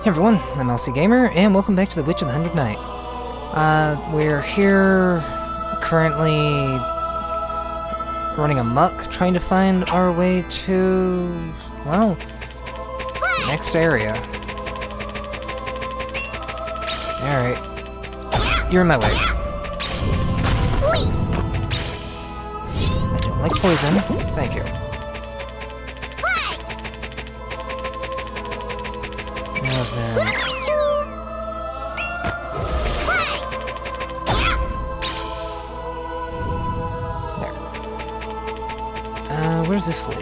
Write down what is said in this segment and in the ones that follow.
Hey everyone, I'm LC Gamer, and welcome back to The Witch of the Hundred Night. We're here currently running amok, trying to find our way to, well, next area. Alright. You're in my way. I don't like poison. Thank you. Now then... There. Where's this lead?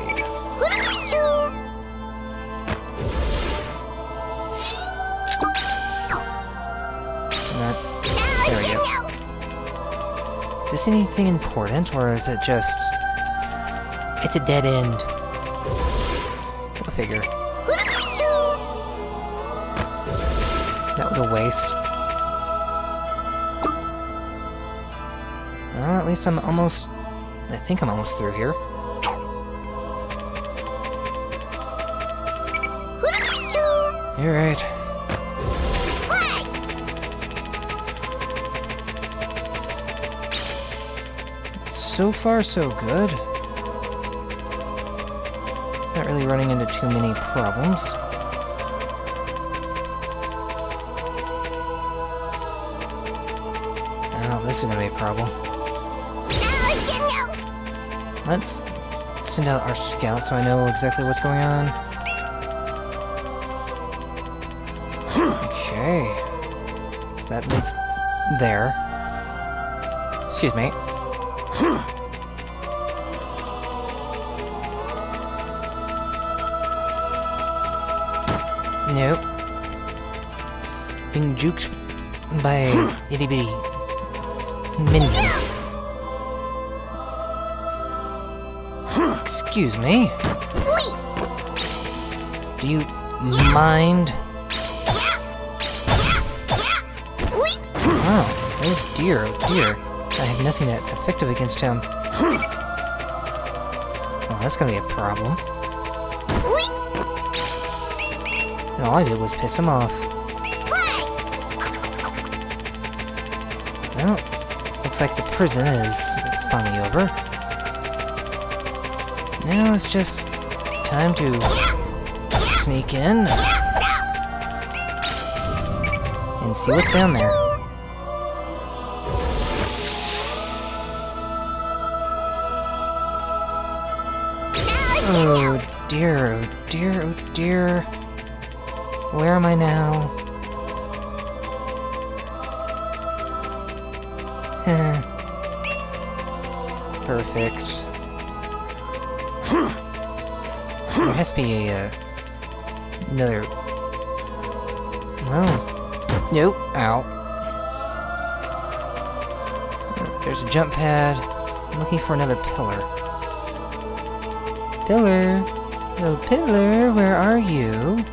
There we go. Is this anything important, or is it just... It's a dead end. Go figure. That was a waste. Well, at least I'm almost... I think I'm almost through here. Alright. So far, so good. Not really running into too many problems. Oh, this is gonna be a problem. Let's send out our scout so I know exactly what's going on. Okay. So that leads there. Excuse me. Nope. Being juked by a itty-bitty minion. Excuse me? Do you mind? Oh dear, oh dear. I have nothing that's effective against him. Well, that's gonna be a problem. And all I did was piss him off. Well, looks like the prison is finally over. Now it's just time to sneak in and see what's down there. Oh dear, oh dear, oh dear. Where am I now? Perfect. There has to be a, another... Oh. Nope. Ow. There's a jump pad. I'm looking for another pillar. Pillar? Oh, pillar, where are you?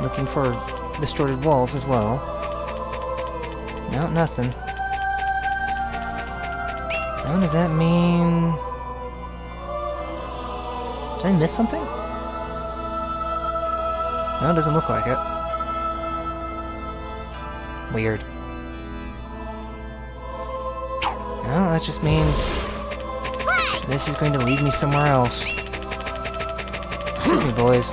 Looking for distorted walls as well. No, nothing. Now, does that mean... Did I miss something? No, it doesn't look like it. Weird. No, that just means... this is going to lead me somewhere else. Excuse me, boys.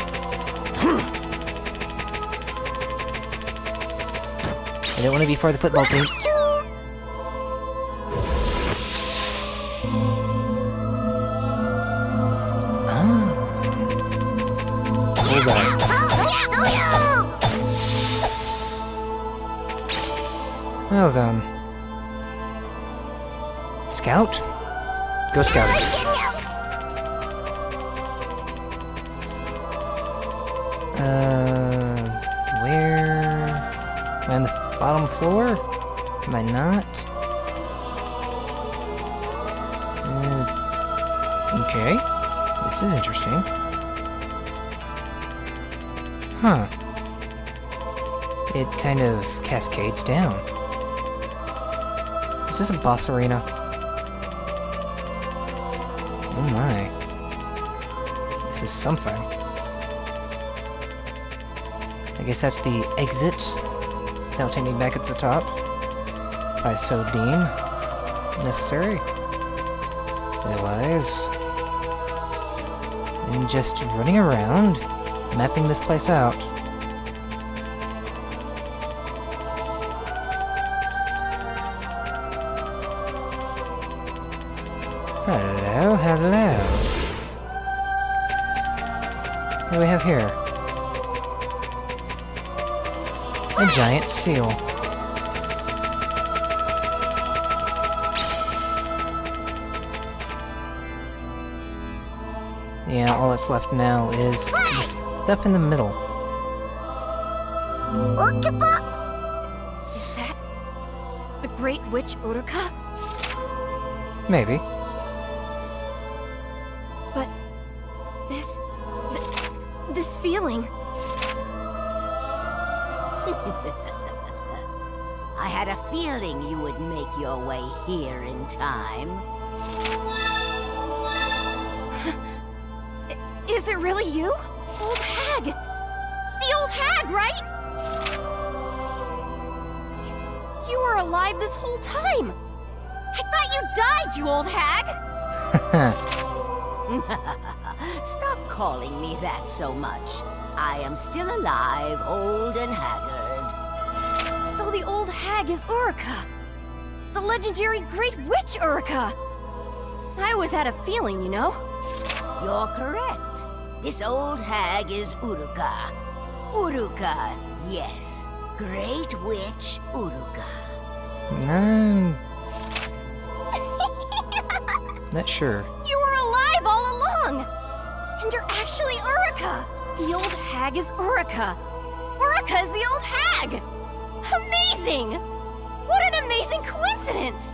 I don't want to be part of the football team. Bullseye. Well then. Scout? Go scouting. Where? Am I on the bottom floor? Am I not? Okay. This is interesting. Huh. It kind of cascades down. Is this a boss arena? Oh my. This is something. I guess that's the exit. That'll take me back up to the top. If I so deem necessary. Otherwise, I'm just running around, mapping this place out. Hello, hello. What do we have here? A giant seal. Yeah, all that's left now is the stuff in the middle. Is that the Great Witch Uruka? Maybe. But this feeling. I had a feeling you would make your way here in time. Is it really you? Old hag! The old hag, right? You were alive this whole time! I thought you died, you old hag! Stop calling me that so much. I am still alive, old and haggard. So the old hag is Uruka! The legendary Great Witch Uruka! I always had a feeling, you know? You're correct. This old hag is Uruka. Uruka, yes. Great Witch Uruka. No. Not sure. You were alive all along! And you're actually Uruka! The old hag is Uruka! Uruka is the old hag! Amazing! What an amazing coincidence!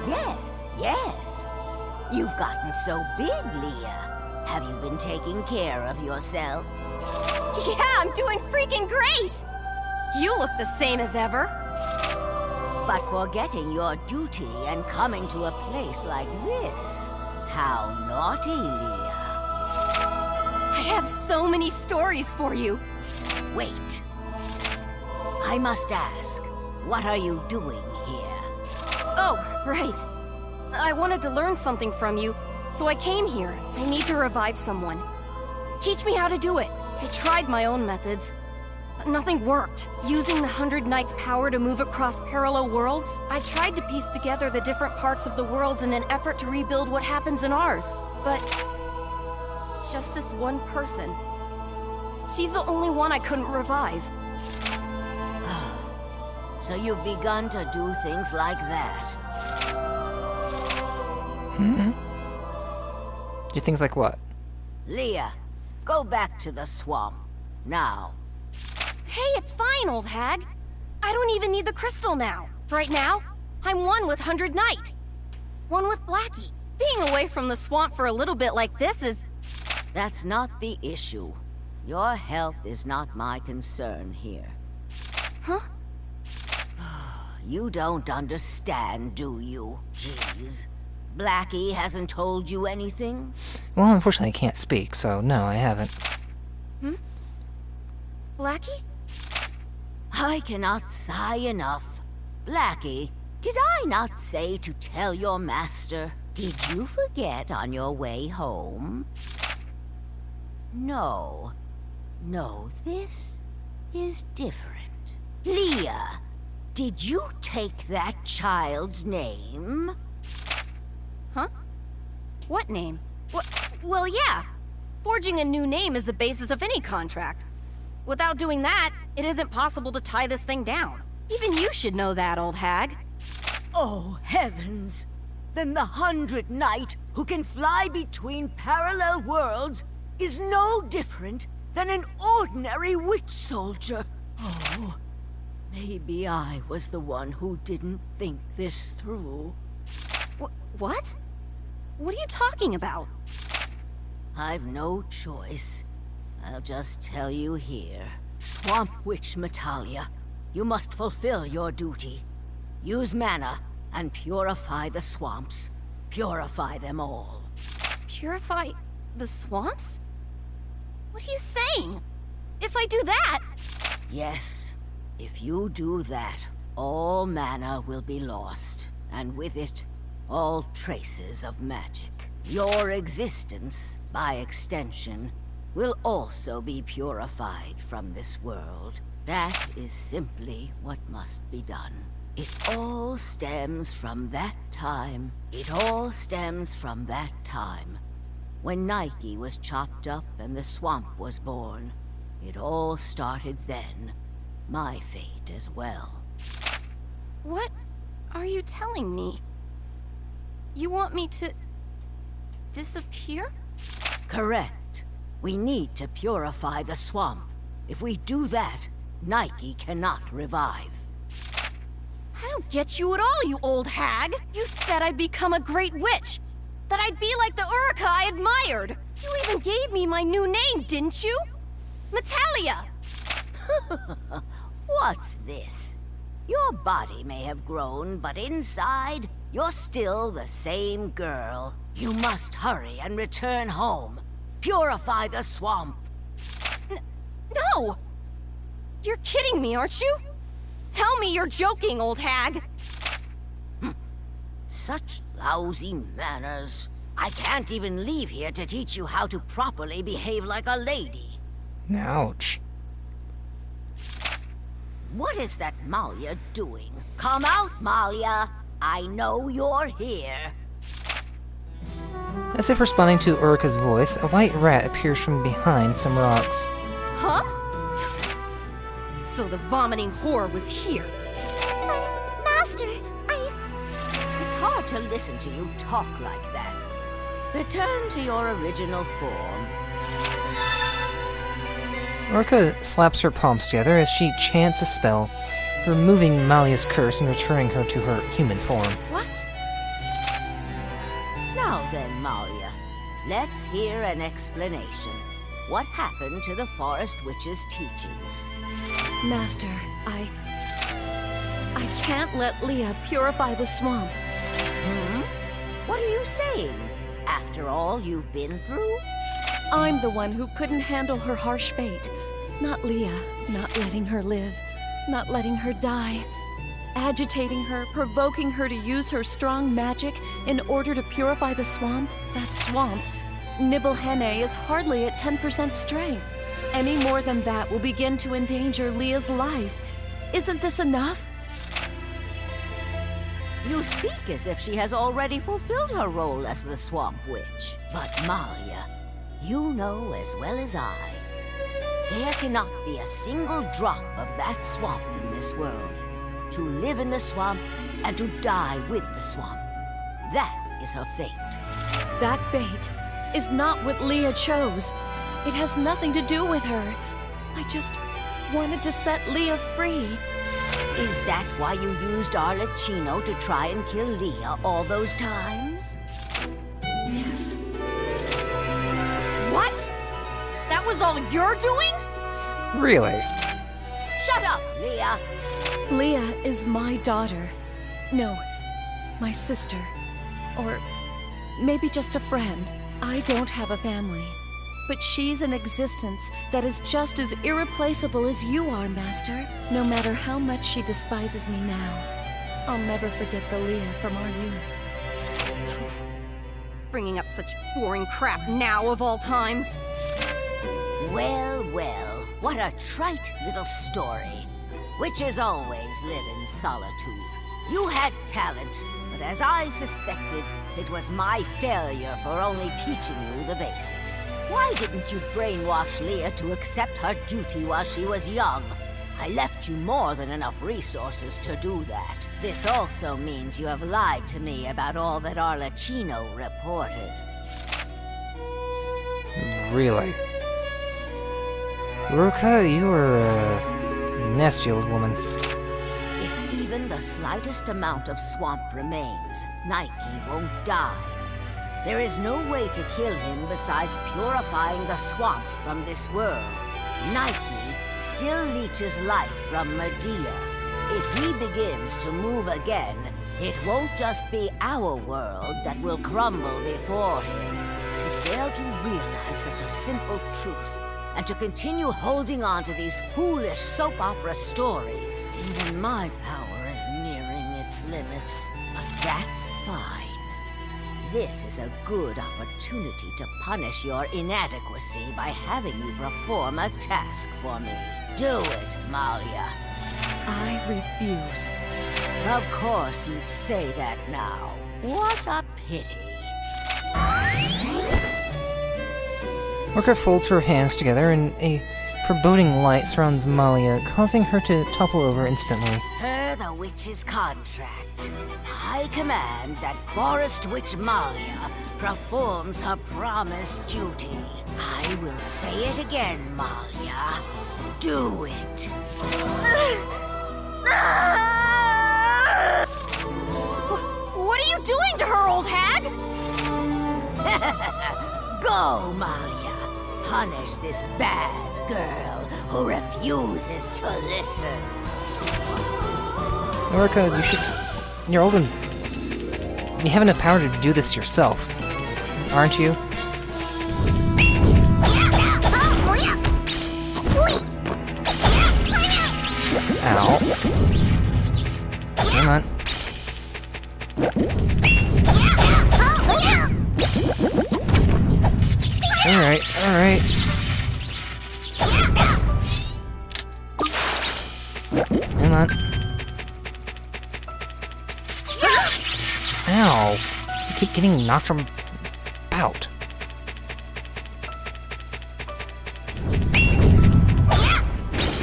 Yes, yes. You've gotten so big, Leah. Have you been taking care of yourself? Yeah, I'm doing freaking great! You look the same as ever. But forgetting your duty and coming to a place like this. How naughty, Leah. I have so many stories for you. Wait. I must ask, what are you doing here? Oh, right. I wanted to learn something from you, so I came here. I need to revive someone. Teach me how to do it. I tried my own methods, but nothing worked. Using the 100 Knights' power to move across parallel worlds, I tried to piece together the different parts of the worlds in an effort to rebuild what happens in ours. But just this one person. She's the only one I couldn't revive. So you've begun to do things like that. Do things like what? Leah, go back to the swamp. Now. Hey, it's fine, old hag. I don't even need the crystal now. Right now, I'm one with 100 Knight. One with Blackie. Being away from the swamp for a little bit like this is... That's not the issue. Your health is not my concern here. Huh? You don't understand, do you? Jeez. Blackie hasn't told you anything? Well, unfortunately I can't speak, so no, I haven't. Blackie? I cannot sigh enough. Blackie, did I not say to tell your master? Did you forget on your way home? No. No, this is different. Leah, did you take that child's name? Huh? What name? Well, yeah. Forging a new name is the basis of any contract. Without doing that, it isn't possible to tie this thing down. Even you should know that, old hag. Oh, heavens! Then the 100 Knight who can fly between parallel worlds is no different than an ordinary witch soldier. Oh, maybe I was the one who didn't think this through. What? What are you talking about? I've no choice. I'll just tell you here. Swamp Witch Metalia, you must fulfill your duty. Use mana and purify the swamps. Purify them all. Purify the swamps? What are you saying? If I do that... Yes, if you do that, all mana will be lost, and with it, all traces of magic. Your existence, by extension, will also be purified from this world. That is simply what must be done. It all stems from that time. It all stems from that time. When Nike was chopped up and the swamp was born. It all started then. My fate as well. What are you telling me? You want me to... disappear? Correct. We need to purify the swamp. If we do that, Nike cannot revive. I don't get you at all, you old hag! You said I'd become a great witch! That I'd be like the Uruka I admired! You even gave me my new name, didn't you? Metalia! What's this? Your body may have grown, but inside, you're still the same girl. You must hurry and return home. Purify the swamp. No! You're kidding me, aren't you? Tell me you're joking, old hag! Such lousy manners. I can't even leave here to teach you how to properly behave like a lady. Ouch. What is that Malia doing? Come out, Malia. I know you're here. As if responding to Uruka's voice, a white rat appears from behind some rocks. Huh? So the vomiting whore was here. But, Master, It's hard to listen to you talk like that. Return to your original form. Uruka slaps her palms together as she chants a spell, removing Malia's curse and returning her to her human form. What? Now then, Malia, let's hear an explanation. What happened to the Forest Witch's teachings? Master, I can't let Leah purify the swamp. What are you saying? After all you've been through? I'm the one who couldn't handle her harsh fate. Not Leah, not letting her live, not letting her die. Agitating her, provoking her to use her strong magic in order to purify the swamp. That swamp, Nibelhenne, is hardly at 10% strength. Any more than that will begin to endanger Leah's life. Isn't this enough? You speak as if she has already fulfilled her role as the Swamp Witch. But Malia, you know as well as I, there cannot be a single drop of that swamp in this world. To live in the swamp and to die with the swamp. That is her fate. That fate is not what Leah chose. It has nothing to do with her. I just wanted to set Leah free. Is that why you used Arlecchino to try and kill Leah all those times? Yes. What? That was all you're doing? Really? Shut up, Leah! Leah is my daughter. No, my sister. Or maybe just a friend. I don't have a family. But she's an existence that is just as irreplaceable as you are, Master. No matter how much she despises me now, I'll never forget the Leah from our youth. Bringing up such boring crap now of all times. Well, well, what a trite little story. Witches always live in solitude. You had talent, but as I suspected, it was my failure for only teaching you the basics. Why didn't you brainwash Leah to accept her duty while she was young? I left you more than enough resources to do that. This also means you have lied to me about all that Arlecchino reported. Really? Uruka, you are a nasty old woman. If even the slightest amount of swamp remains, Nike won't die. There is no way to kill him besides purifying the swamp from this world. Nike still leeches life from Medea. If he begins to move again, it won't just be our world that will crumble before him. To fail to realize such a simple truth, and to continue holding on to these foolish soap opera stories. Even my power is nearing its limits. But that's fine. This is a good opportunity to punish your inadequacy by having you perform a task for me. Do it, Malia. I refuse. Of course you'd say that now. What a pity. Uruka folds her hands together and a foreboding light surrounds Malia, causing her to topple over instantly. Per the witch's contract, I command that Forest Witch Malia performs her promised duty. I will say it again, Malia. Do it. What are you doing to her, old hag? Go, Malia. Punish this bad girl who refuses to listen. Uruka, you're old and you have enough power to do this yourself, aren't you? Ow. Come on. Alright, alright. Come on. Ow. You keep getting knocked from about.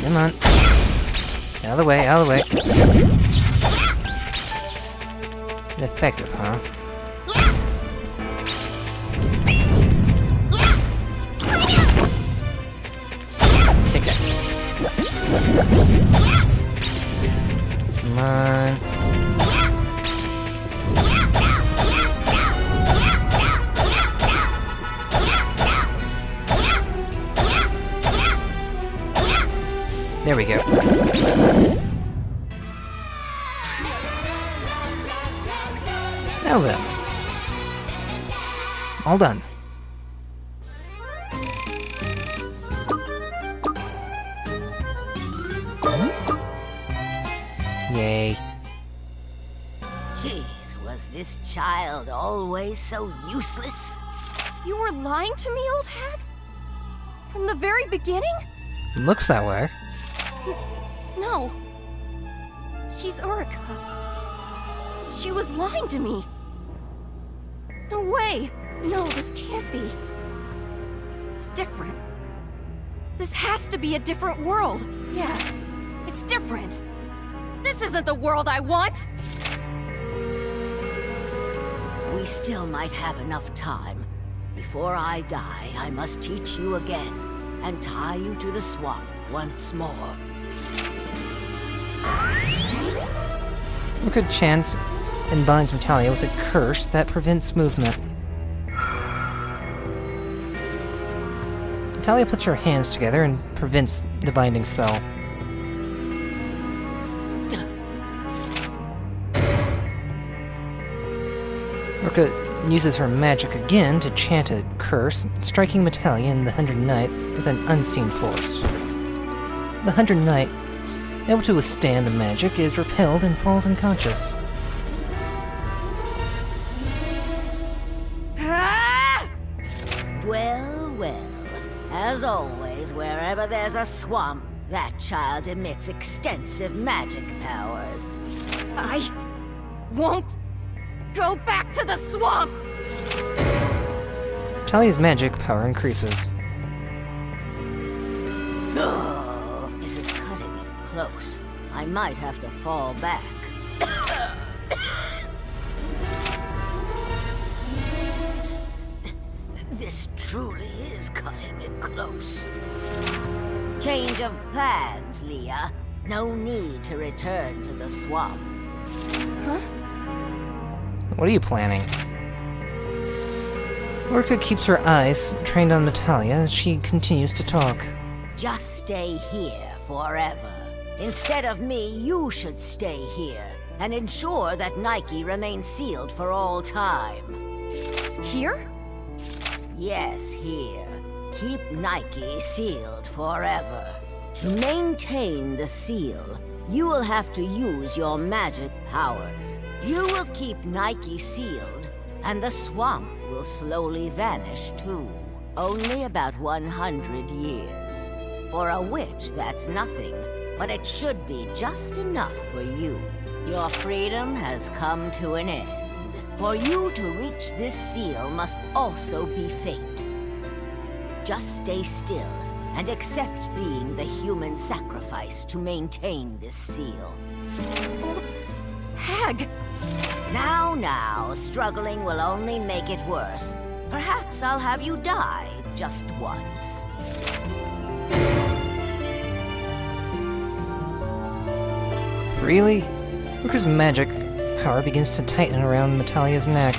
Come on. Out of the way, out of the way. Ineffective, huh? Take that. Come on. There we go. Now then. All done. Yay. Jeez, was this child always so useless? You were lying to me, old hag? From the very beginning? Looks that way. No. She's Uruka. She was lying to me. No way. No, this can't be. It's different. This has to be a different world. Yeah, it's different. This isn't the world I want. We still might have enough time. Before I die, I must teach you again and tie you to the swamp once more. Uruka chants and binds Metalia with a curse that prevents movement. Metalia puts her hands together and prevents the binding spell. Uruka uses her magic again to chant a curse, striking Metalia and the 100 Knight with an unseen force. The 100 Knight, able to withstand the magic, is repelled and falls unconscious. Ah! Well, well. As always, wherever there's a swamp, that child emits extensive magic powers. I won't go back to the swamp! Metalia's magic power increases. Oh, this is cutting it close. I might have to fall back. This truly is cutting it close. Change of plans, Leah. No need to return to the swamp. What are you planning? Uruka keeps her eyes trained on Metalia as she continues to talk. Just stay here forever. Instead of me, you should stay here and ensure that Nike remains sealed for all time. Here? Yes, here. Keep Nike sealed forever. To maintain the seal, you will have to use your magic powers. You will keep Nike sealed, and the swamp will slowly vanish too. Only about 100 years. For a witch, that's nothing, but it should be just enough for you. Your freedom has come to an end. For you to reach this seal must also be fate. Just stay still and accept being the human sacrifice to maintain this seal. Hag! Now, struggling will only make it worse. Perhaps I'll have you die just once. Really? Uruka's magic power begins to tighten around Metalia's neck.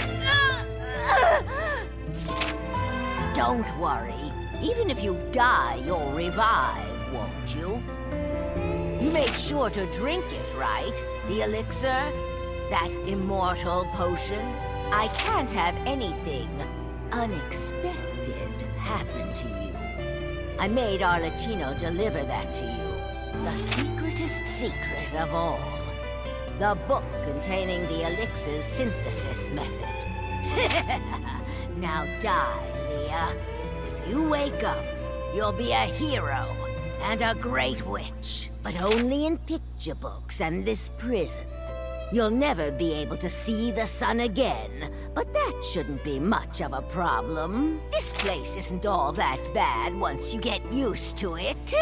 Don't worry. Even if you die, you'll revive, won't you? You made sure to drink it, right? The elixir? That immortal potion? I can't have anything unexpected happen to you. I made Arlecchino deliver that to you. The secretest secret of all. The book containing the elixir's synthesis method. Now die, Leah. When you wake up, you'll be a hero and a great witch. But only in picture books and this prison. You'll never be able to see the sun again, but that shouldn't be much of a problem. This place isn't all that bad once you get used to it.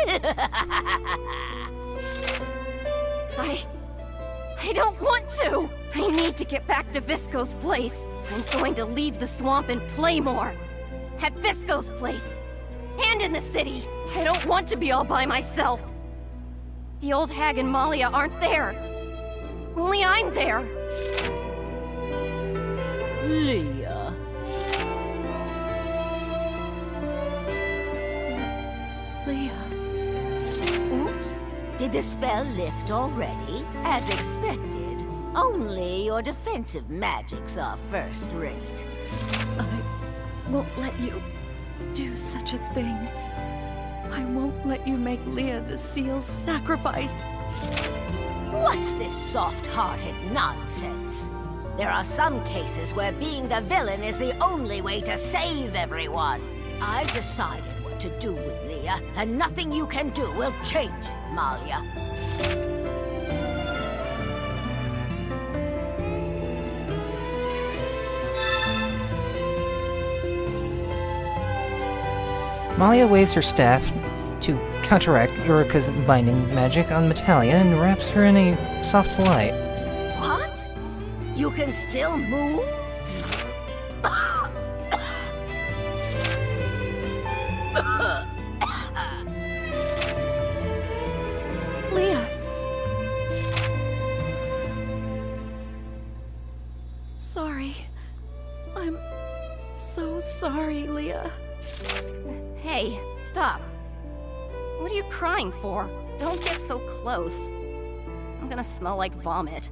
I don't want to! I need to get back to Visco's place. I'm going to leave the swamp and play more. At Visco's place. And in the city. I don't want to be all by myself. The old hag and Malia aren't there. Only I'm there. Leah. Leah. Oops. Did the spell lift already? As expected. Only your defensive magics are first rate. I won't let you do such a thing. I won't let you make Leah the seal's sacrifice. What's this soft-hearted nonsense? There are some cases where being the villain is the only way to save everyone. I've decided what to do with Leah, and nothing you can do will change it, Malia. Malia waves her staff to counteract Uruka's binding magic on Metalia and wraps her in a soft light. What? You can still move? Leah! Sorry. I'm so sorry, Leah. Hey, stop. What are you crying for? Don't get so close. I'm gonna smell like vomit.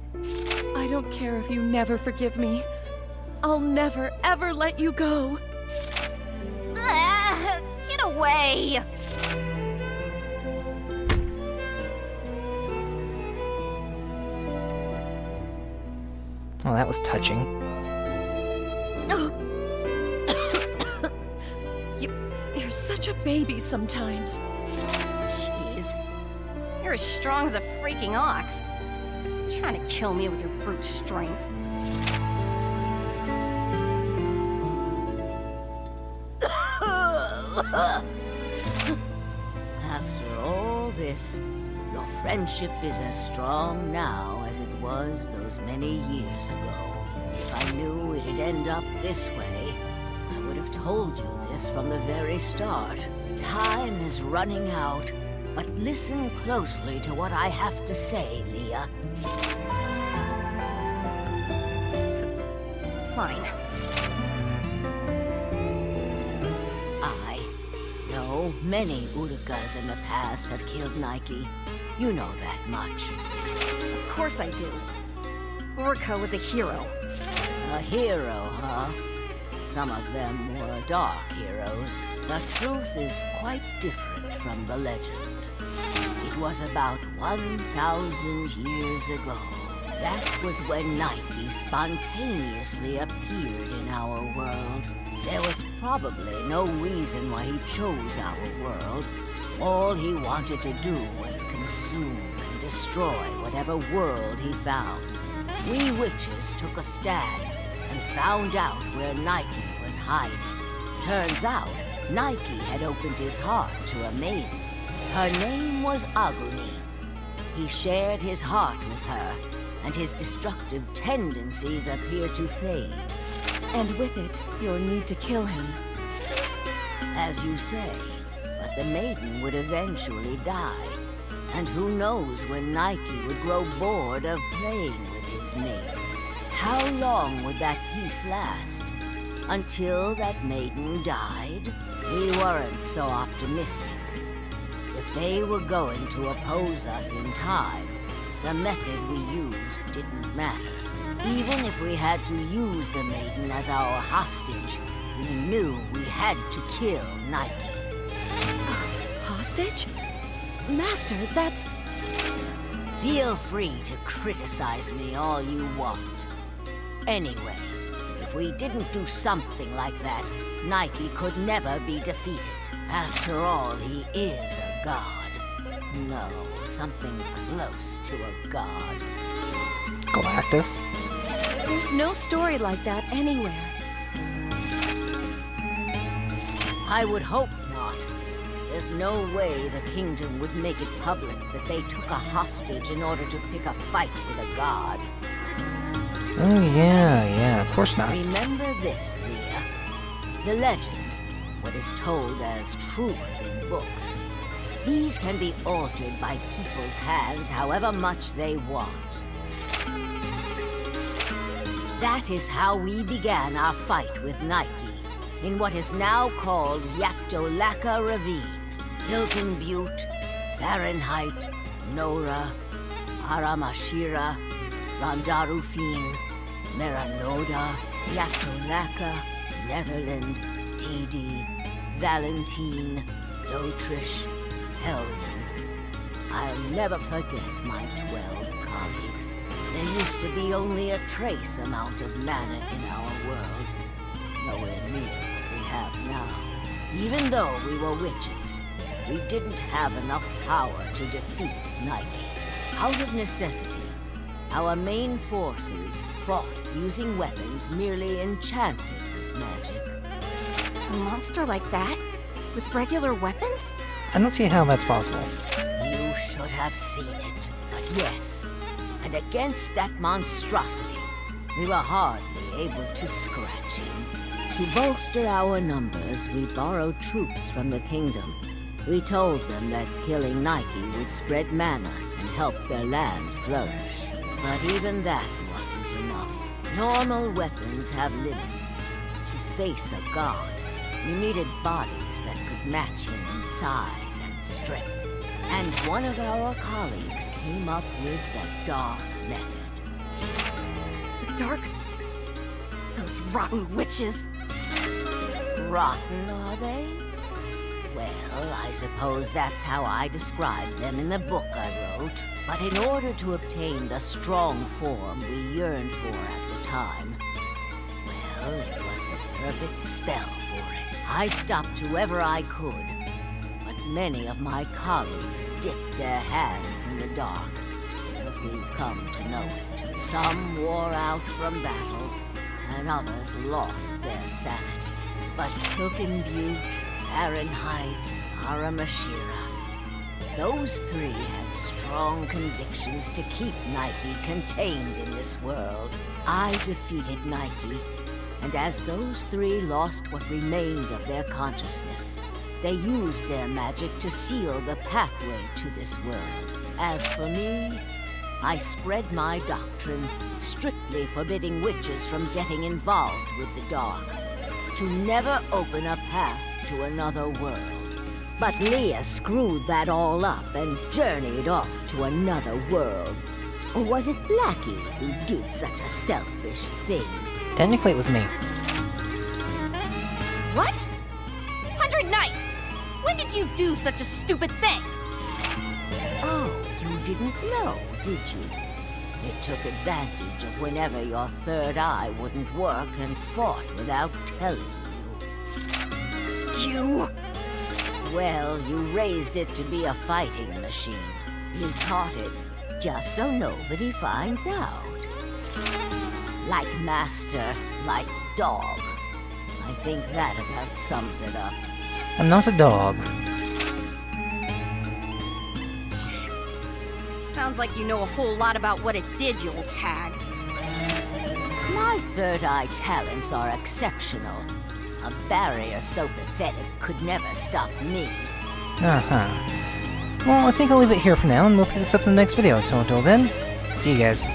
I don't care if you never forgive me. I'll never, ever let you go. Get away! Oh, that was touching. You're such a baby sometimes. Jeez. You're as strong as a freaking ox. Trying to kill me with your brute strength. After all this, your friendship is as strong now as it was those many years ago. If I knew it'd end up this way, I would have told you this from the very start. Time is running out, but listen closely to what I have to say, Leah. Fine. I know many Urukas in the past have killed Nike. You know that much. Of course I do. Uruka was a hero. A hero, huh? Some of them were dark heroes. The truth is quite different from the legend. It was about 1,000 years ago. That was when Nike spontaneously appeared in our world. There was probably no reason why he chose our world. All he wanted to do was consume and destroy whatever world he found. We witches took a stand and found out where Nike was hiding. Turns out, Nike had opened his heart to a maiden. Her name was Aguni. He shared his heart with her, and his destructive tendencies appear to fade. And with it, your need to kill him. As you say, but the maiden would eventually die. And who knows when Nike would grow bored of playing with his maiden. How long would that peace last? Until that maiden died? We weren't so optimistic. If they were going to oppose us in time, the method we used didn't matter. Even if we had to use the maiden as our hostage, we knew we had to kill Nike. Hostage? Master, that's... Feel free to criticize me all you want. Anyway, if we didn't do something like that, Nike could never be defeated. After all, he is a god. No, something close to a god. Galactus? There's no story like that anywhere. I would hope not. There's no way the kingdom would make it public that they took a hostage in order to pick a fight with a god. Oh yeah, of course not. Remember this, Leah. The legend, what is told as truth in books, these can be altered by people's hands however much they want. That is how we began our fight with Nike in what is now called Yaktolaka Ravine. Hilton Butte, Fahrenheit, Nora, Aramashira, Rondarufine, Meranoda, Yaktolaka, Netherland, TD, Valentine, Dotrish, Helsen. I'll never forget my 12 colleagues. There used to be only a trace amount of mana in our world. Nowhere near what we have now. Even though we were witches, we didn't have enough power to defeat Nike. Out of necessity, our main forces fought using weapons merely enchanted with magic. A monster like that? With regular weapons? I don't see how that's possible. You should have seen it, but yes. And against that monstrosity, we were hardly able to scratch him. To bolster our numbers, we borrowed troops from the kingdom. We told them that killing Nike would spread mana and help their land flourish. But even that wasn't enough. Normal weapons have limits. To face a god, we needed bodies that could match him in size and strength. And one of our colleagues came up with the dark method. The dark? Those rotten witches. Rotten, are they? Well, I suppose that's how I described them in the book I wrote. But in order to obtain the strong form we yearned for at the time, well, it was the perfect spell for it. I stopped whoever I could, but many of my colleagues dipped their hands in the dark, as we've come to know it. Some wore out from battle, and others lost their sanity. But Hilton Butte, Fahrenheit, Aramashira, those three had strong convictions to keep Nike contained in this world. I defeated Nike, and as those three lost what remained of their consciousness, they used their magic to seal the pathway to this world. As for me, I spread my doctrine, strictly forbidding witches from getting involved with the dark, to never open a path to another world. But Leah screwed that all up and journeyed off to another world. Or was it Blackie who did such a selfish thing? Technically, it was me. What? 100 Knight! When did you do such a stupid thing? Oh, you didn't know, did you? It took advantage of whenever your third eye wouldn't work and fought without telling you. You... Well, you raised it to be a fighting machine. You taught it just so nobody finds out. Like master, like dog. I think that about sums it up. I'm not a dog. Sounds like you know a whole lot about what it did, you old hag. My third eye talents are exceptional. A barrier so pathetic could never stop me. Uh-huh. Well, I think I'll leave it here for now, and we'll pick this up in the next video. So until then, see you guys.